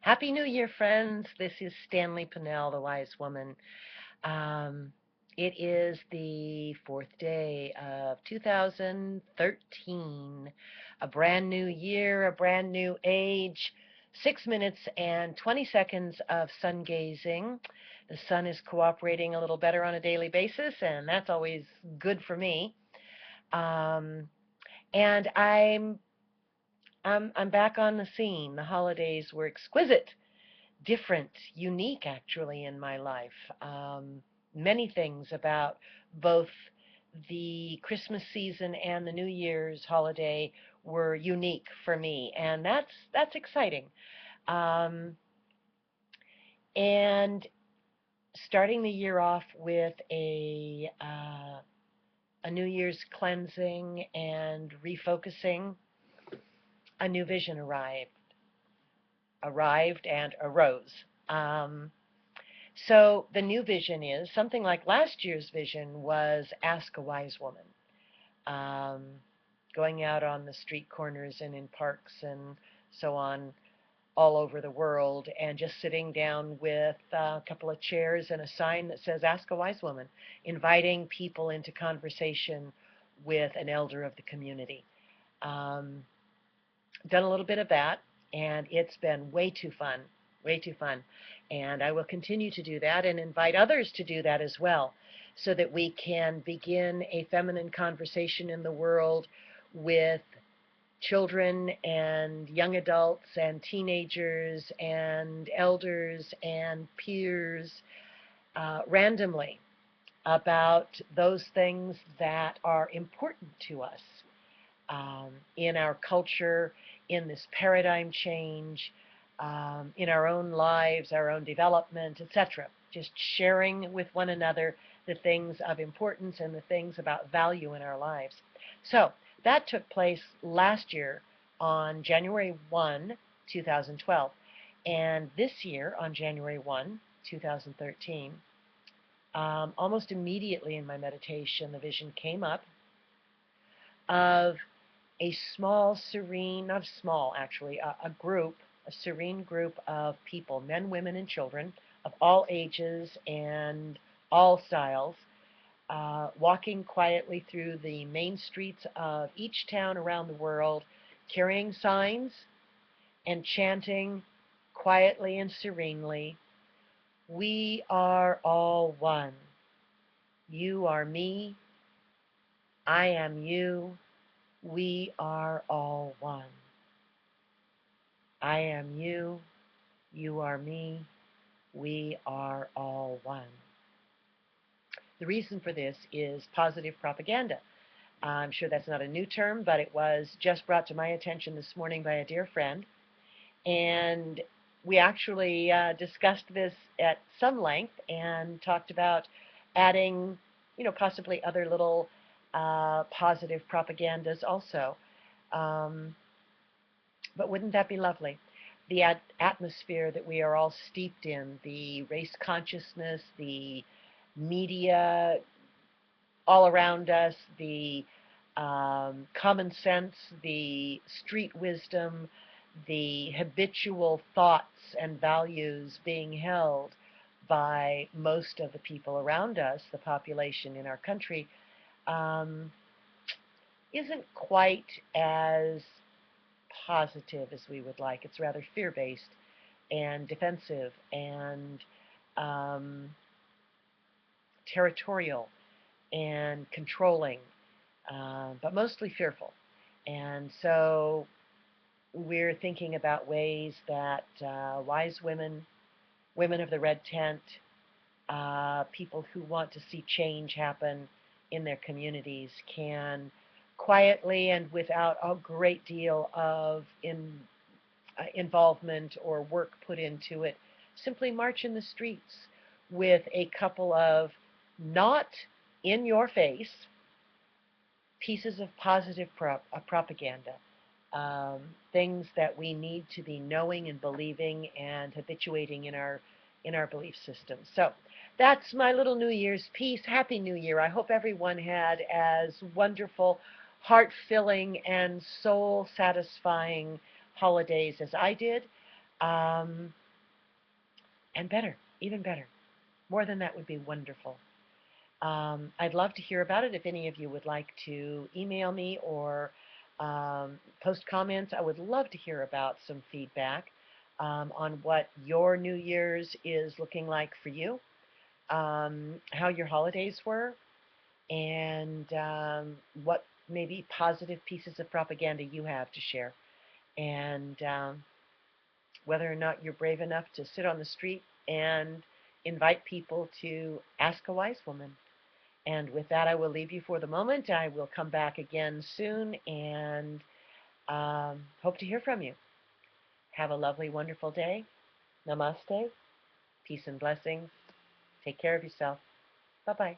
Happy New Year, friends. This is Stanlee Panelle, the wise woman. Um, it is the fourth day of 2013, a brand new year, a brand new age. 6 minutes and 20 seconds of sun gazing. The sun is cooperating a little better on a daily basis, and that's always good for me. Um, and I'm back on the scene. The holidays were exquisite, different, unique actually in my life. Many things about both the Christmas season and the New Year's holiday were unique for me, and that's exciting. Um, and starting the year off with a New Year's cleansing and refocusing, a new vision arrived and arose. Um, So the new vision is something like last year's vision was ask a wise woman. Um, Going out on the street corners and in parks and so on all over the world and just sitting down with a couple of chairs and a sign that says ask a wise woman, inviting people into conversation with an elder of the community. Um, Done a little bit of that, and it's been way too fun, way too fun. And I will continue to do that and invite others to do that as well, so that we can begin a feminine conversation in the world with children and young adults and teenagers and elders and peers randomly about those things that are important to us in our culture, in this paradigm change, in our own lives, our own development, etc. Just sharing with one another the things of importance and the things about value in our lives. So that took place last year on January 1, 2012. And this year, on January 1, 2013, almost immediately in my meditation, the vision came up of a small, serene, not small actually, a group, a serene group of people, men, women, and children of all ages and all styles, walking quietly through the main streets of each town around the world, carrying signs and chanting quietly and serenely, "We are all one. You are me. I am you. We are all one. I am you. You are me. We are all one." The reason for this is positive propaganda. I'm sure that's not a new term, but it was just brought to my attention this morning by a dear friend. And we actually discussed this at some length and talked about adding, possibly other little positive propagandas also. Um, but wouldn't that be lovely? The atmosphere that we are all steeped in, the race consciousness, the media all around us, the common sense, the street wisdom, the habitual thoughts and values being held by most of the people around us, the population in our country, um, isn't quite as positive as we would like. It's rather fear-based and defensive and um, territorial and controlling, but mostly fearful. And so we're thinking about ways that wise women, women of the red tent, people who want to see change happen in their communities can quietly and without a great deal of involvement or work put into it, simply march in the streets with a couple of not in your face pieces of positive propaganda, things that we need to be knowing and believing and habituating in our belief system. So that's my little New Year's piece. Happy New Year. I hope everyone had as wonderful, heart-filling, and soul-satisfying holidays as I did. Um, and better, even better. More than that would be wonderful. I'd love to hear about it. If any of you would like to email me or post comments, I would love to hear about some feedback on what your New Year's is looking like for you, how your holidays were, and what maybe positive pieces of propaganda you have to share, and whether or not you're brave enough to sit on the street and invite people to ask a wise woman. And with that, I will leave you for the moment. I will come back again soon and hope to hear from you. Have a lovely, wonderful day. Namaste. Peace and blessings. Take care of yourself. Bye-bye.